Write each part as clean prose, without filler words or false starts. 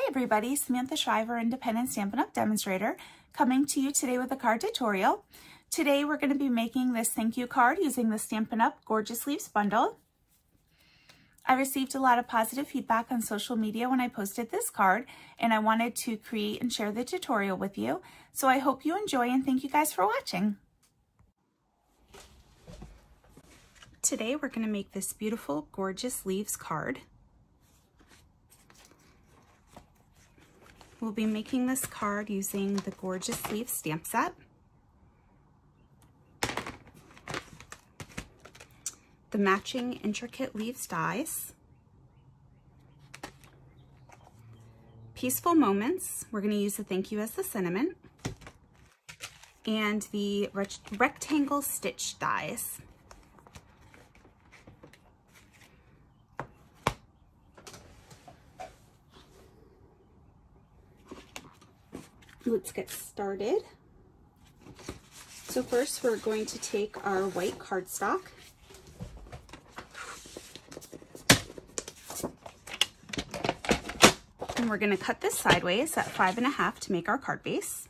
everybody, Samantha Shriver, Independent Stampin' Up! Demonstrator, coming to you today with a card tutorial. Today we're going to be making this thank you card using the Stampin' Up! Gorgeous Leaves bundle. I received a lot of positive feedback on social media when I posted this card, and I wanted to create and share the tutorial with you. So I hope you enjoy, and thank you guys for watching. Today we're going to make this beautiful Gorgeous Leaves card. We'll be making this card using the Gorgeous Leaves stamp set. The matching intricate leaves dies. Peaceful Moments, we're going to use the thank you as the sentiment. And the rectangle stitch dies. Let's get started. So first we're going to take our white cardstock and we're going to cut this sideways at 5.5 to make our card base.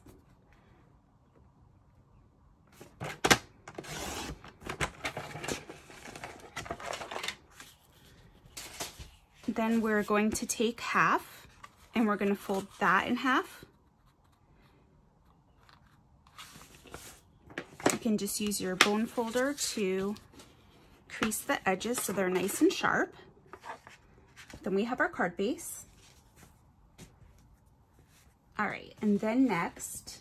Then we're going to take half and we're going to fold that in half. You can just use your bone folder to crease the edges so they're nice and sharp. Then we have our card base. All right, and then next,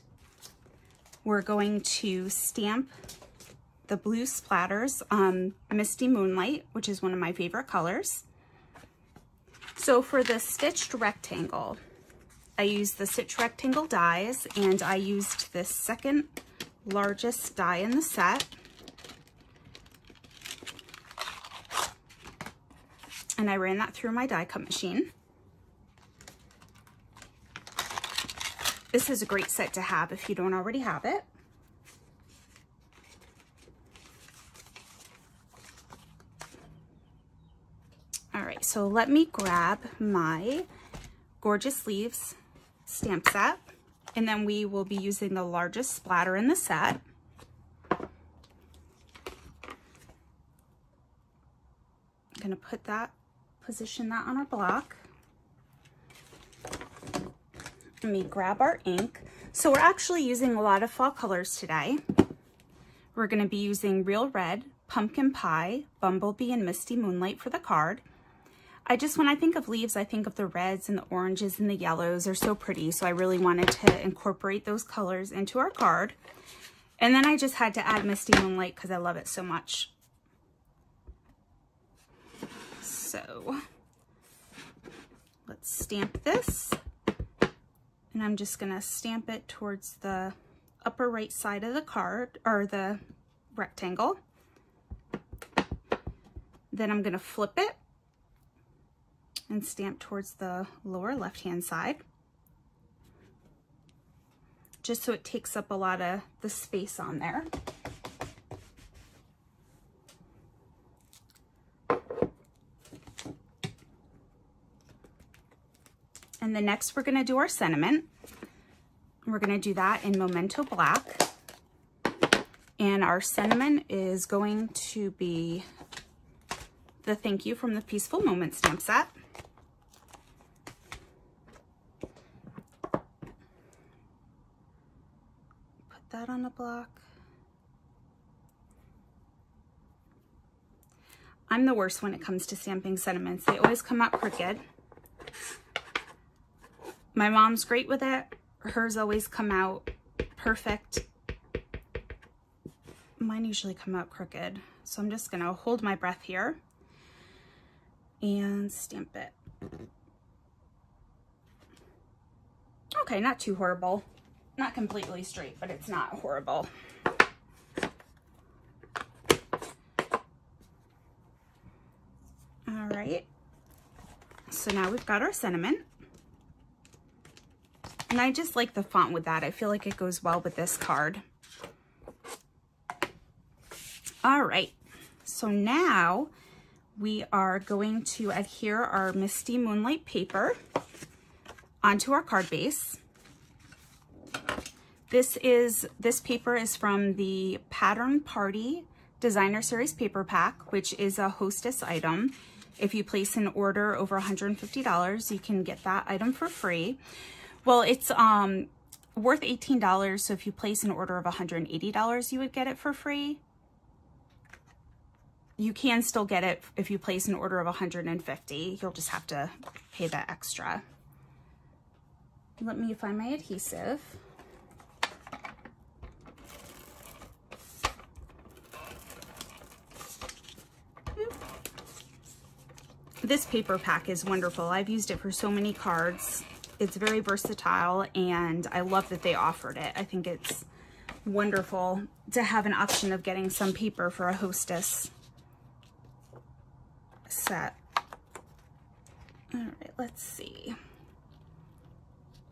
we're going to stamp the blue splatters on Misty Moonlight, which is one of my favorite colors. So for the stitched rectangle, I used the stitched rectangle dies, and I used this second largest die in the set. And I ran that through my die cut machine. This is a great set to have if you don't already have it. All right, so let me grab my Gorgeous Leaves stamp set. And then we will be using the largest splatter in the set. I'm going to position that on our block. Let me grab our ink. So we're actually using a lot of fall colors today. We're going to be using Real Red, Pumpkin Pie, Bumblebee, and Misty Moonlight for the card. When I think of leaves, I think of the reds and the oranges and the yellows. They're so pretty, so I really wanted to incorporate those colors into our card. And then I just had to add Misty Moonlight because I love it so much. So let's stamp this. And I'm just going to stamp it towards the upper right side of the card, or the rectangle. Then I'm going to flip it and stamp towards the lower left-hand side, just so it takes up a lot of the space on there. And then next we're going to do our sentiment. We're going to do that in Memento Black. And our sentiment is going to be the thank you from the Peaceful Moments stamp set. That on a block. I'm the worst when it comes to stamping sentiments. They always come out crooked. My mom's great with it. Hers always come out perfect. Mine usually come out crooked. So I'm just gonna hold my breath here and stamp it. Okay, not too horrible. Not completely straight, but it's not horrible. All right, so now we've got our sentiment. And I just like the font with that. I feel like it goes well with this card. All right, so now we are going to adhere our Misty Moonlight paper onto our card base. This paper is from the Pattern Party Designer Series paper pack, which is a hostess item. If you place an order over $150, you can get that item for free. Well, it's worth $18, so if you place an order of $180, you would get it for free. You can still get it if you place an order of $150. You'll just have to pay that extra. Let me find my adhesive. This paper pack is wonderful. I've used it for so many cards. It's very versatile, and I love that they offered it. I think it's wonderful to have an option of getting some paper for a hostess set. All right, let's see.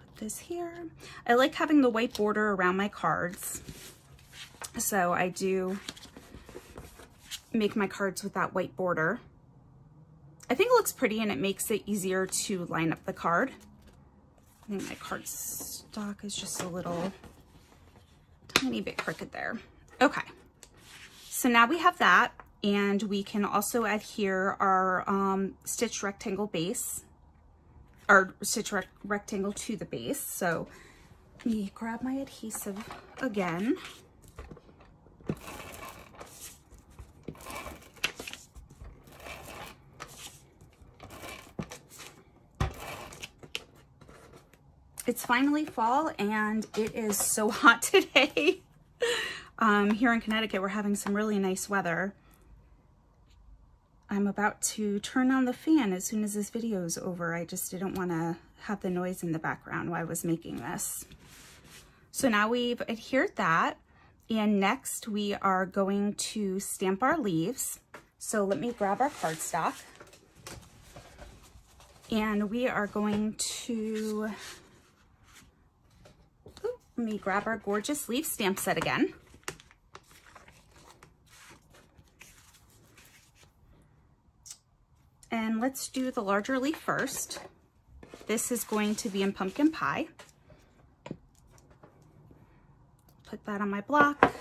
Put this here. I like having the white border around my cards, so I do make my cards with that white border. I think it looks pretty, and it makes it easier to line up the card. I think my card stock is just a little tiny bit crooked there. Okay, so now we have that, and we can also adhere our stitched rectangle base, or stitch rectangle to the base. So let me grab my adhesive again. It's finally fall, and it is so hot today. Here in Connecticut, we're having some really nice weather. I'm about to turn on the fan as soon as this video is over. I just didn't want to have the noise in the background while I was making this. So now we've adhered that, and next we are going to stamp our leaves. So let me grab our cardstock, and we are going to... Let me grab our gorgeous leaf stamp set again. And let's do the larger leaf first. This is going to be in Pumpkin Pie. Put that on my block.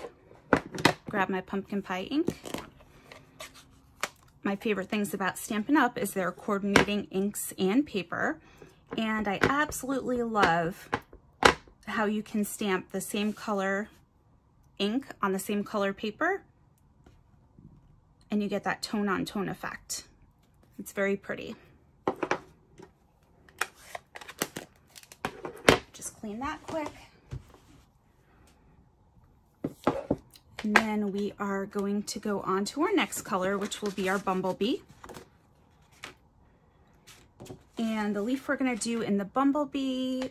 Grab my Pumpkin Pie ink. My favorite things about Stampin' Up! Is their coordinating inks and paper. And I absolutely love how you can stamp the same color ink on the same color paper, and you get that tone on tone effect. It's very pretty. Just clean that quick. And then we are going to go on to our next color, which will be our Bumblebee. And the leaf we're going to do in the Bumblebee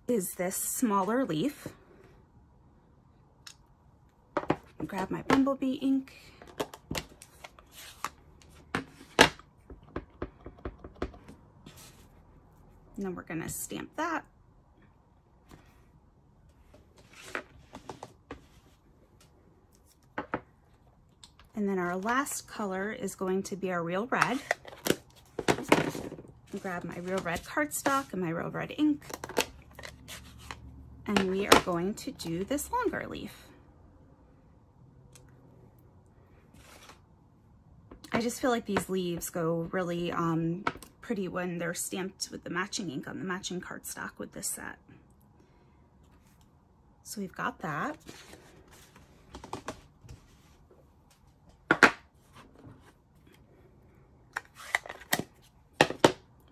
is this smaller leaf. Grab my Bumblebee ink. And then we're going to stamp that. And then our last color is going to be our Real Red. Grab my Real Red cardstock and my Real Red ink. And we are going to do this longer leaf. I just feel like these leaves go really pretty when they're stamped with the matching ink on the matching cardstock with this set. So we've got that.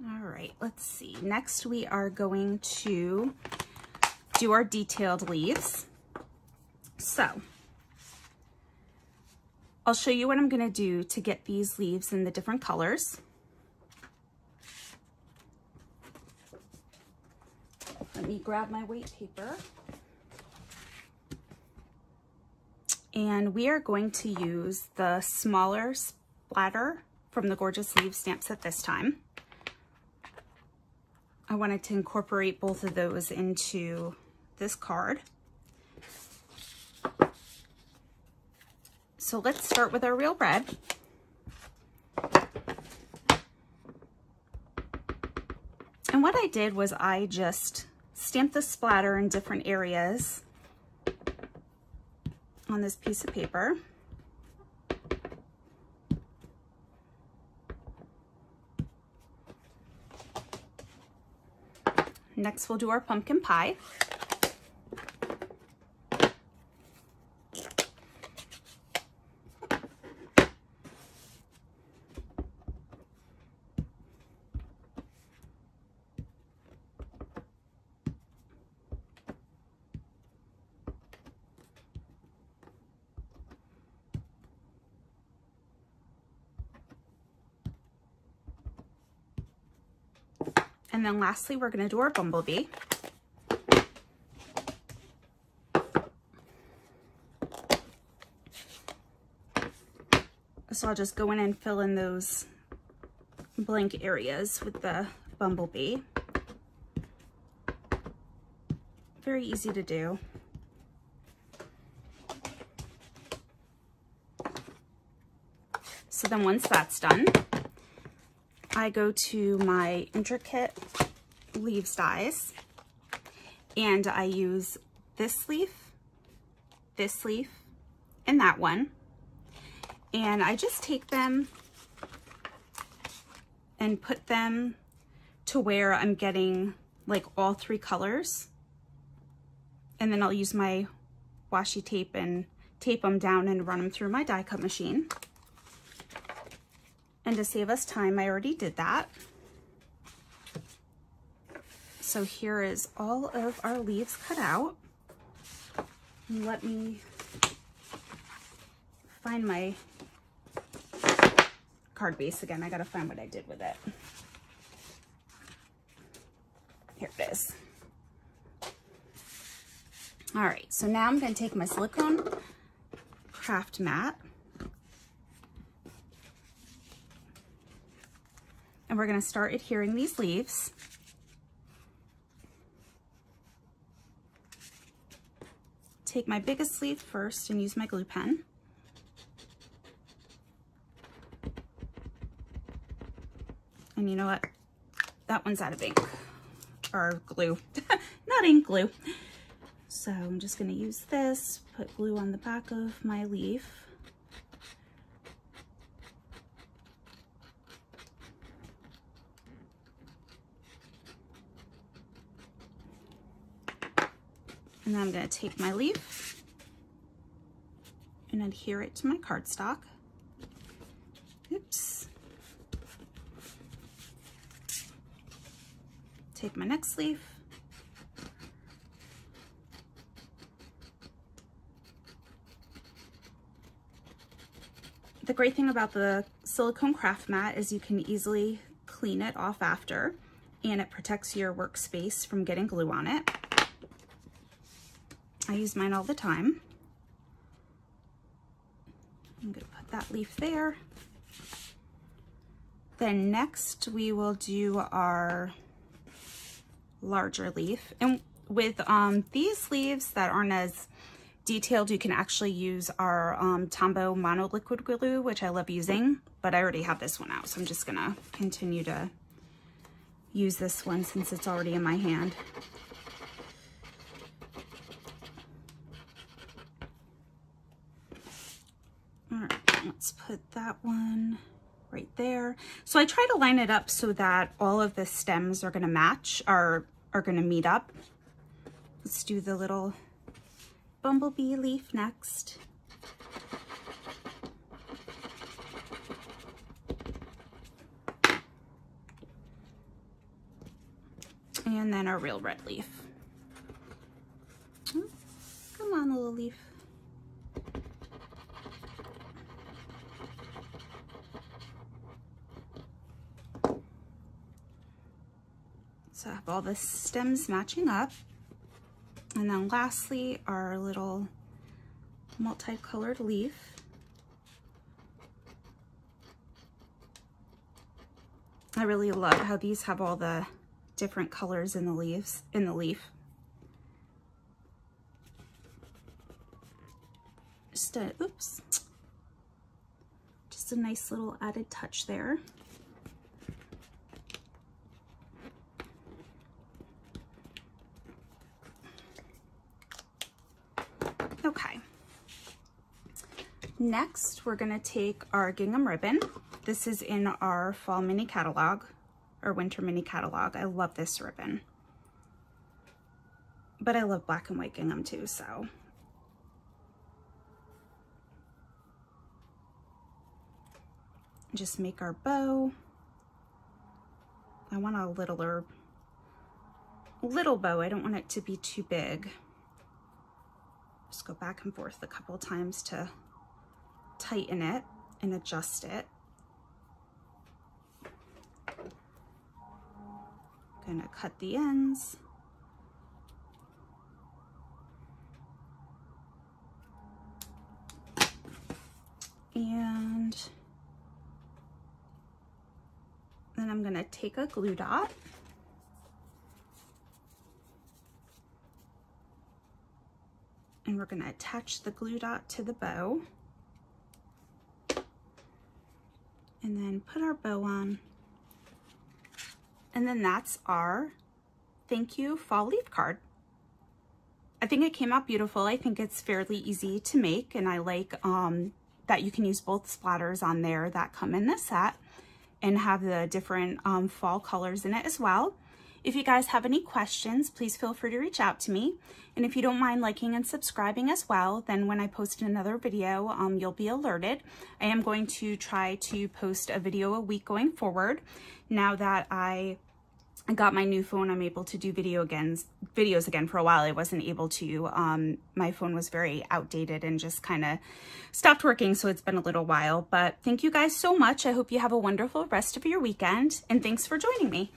All right, let's see. Next we are going to do our detailed leaves. So I'll show you what I'm going to do to get these leaves in the different colors. Let me grab my weight paper. And we are going to use the smaller splatter from the Gorgeous Leaves stamp set this time. I wanted to incorporate both of those into this card. So let's start with our Real Red. And what I did was I just stamped the splatter in different areas on this piece of paper. Next, we'll do our pumpkin pie. And then lastly, we're going to do our bumblebee. So I'll just go in and fill in those blank areas with the bumblebee. Very easy to do. So then once that's done, I go to my intricate leaves dies, and I use this leaf, and that one. And I just take them and put them to where I'm getting like all three colors. And then I'll use my washi tape and tape them down and run them through my die cut machine. And to save us time, I already did that. So here is all of our leaves cut out. Let me find my card base again. I gotta find what I did with it. Here it is. All right, so now I'm gonna take my silicone craft mat, and we're gonna start adhering these leaves. Take my biggest leaf first and use my glue pen. And you know what? That one's out of ink, or glue, not ink, glue. So I'm just gonna use this, put glue on the back of my leaf. And then I'm gonna take my leaf and adhere it to my cardstock. Oops. Take my next leaf. The great thing about the silicone craft mat is you can easily clean it off after, and it protects your workspace from getting glue on it. I use mine all the time. I'm gonna put that leaf there. Then next we will do our larger leaf. And with these leaves that aren't as detailed, you can actually use our Tombow Mono Liquid Glue, which I love using, but I already have this one out, so I'm just gonna continue to use this one since it's already in my hand. All right, let's put that one right there. So I try to line it up so that all of the stems are gonna match, are gonna meet up. Let's do the little bumblebee leaf next. And then our real red leaf. Oh, come on, little leaf. So I have all the stems matching up. And then lastly, our little multicolored leaf. I really love how these have all the different colors in the leaves, in the leaf. Just a, oops. Just a nice little added touch there. Okay. Next, we're gonna take our gingham ribbon. This is in our fall mini catalog, or winter mini catalog. I love this ribbon. But I love black and white gingham too, so. Just make our bow. I want a little bow. I don't want it to be too big. Just go back and forth a couple times to tighten it and adjust it. Gonna cut the ends. And then I'm gonna take a glue dot and we're gonna attach the glue dot to the bow and then put our bow on. And then that's our thank you fall leaf card. I think it came out beautiful. I think it's fairly easy to make, and I like that you can use both splatters on there that come in the set and have the different fall colors in it as well. If you guys have any questions, please feel free to reach out to me. And if you don't mind liking and subscribing as well, then when I post another video, you'll be alerted. I am going to try to post a video a week going forward. Now that I got my new phone, I'm able to do videos again. For a while I wasn't able to. My phone was very outdated and just kind of stopped working, so it's been a little while. But thank you guys so much. I hope you have a wonderful rest of your weekend, and thanks for joining me.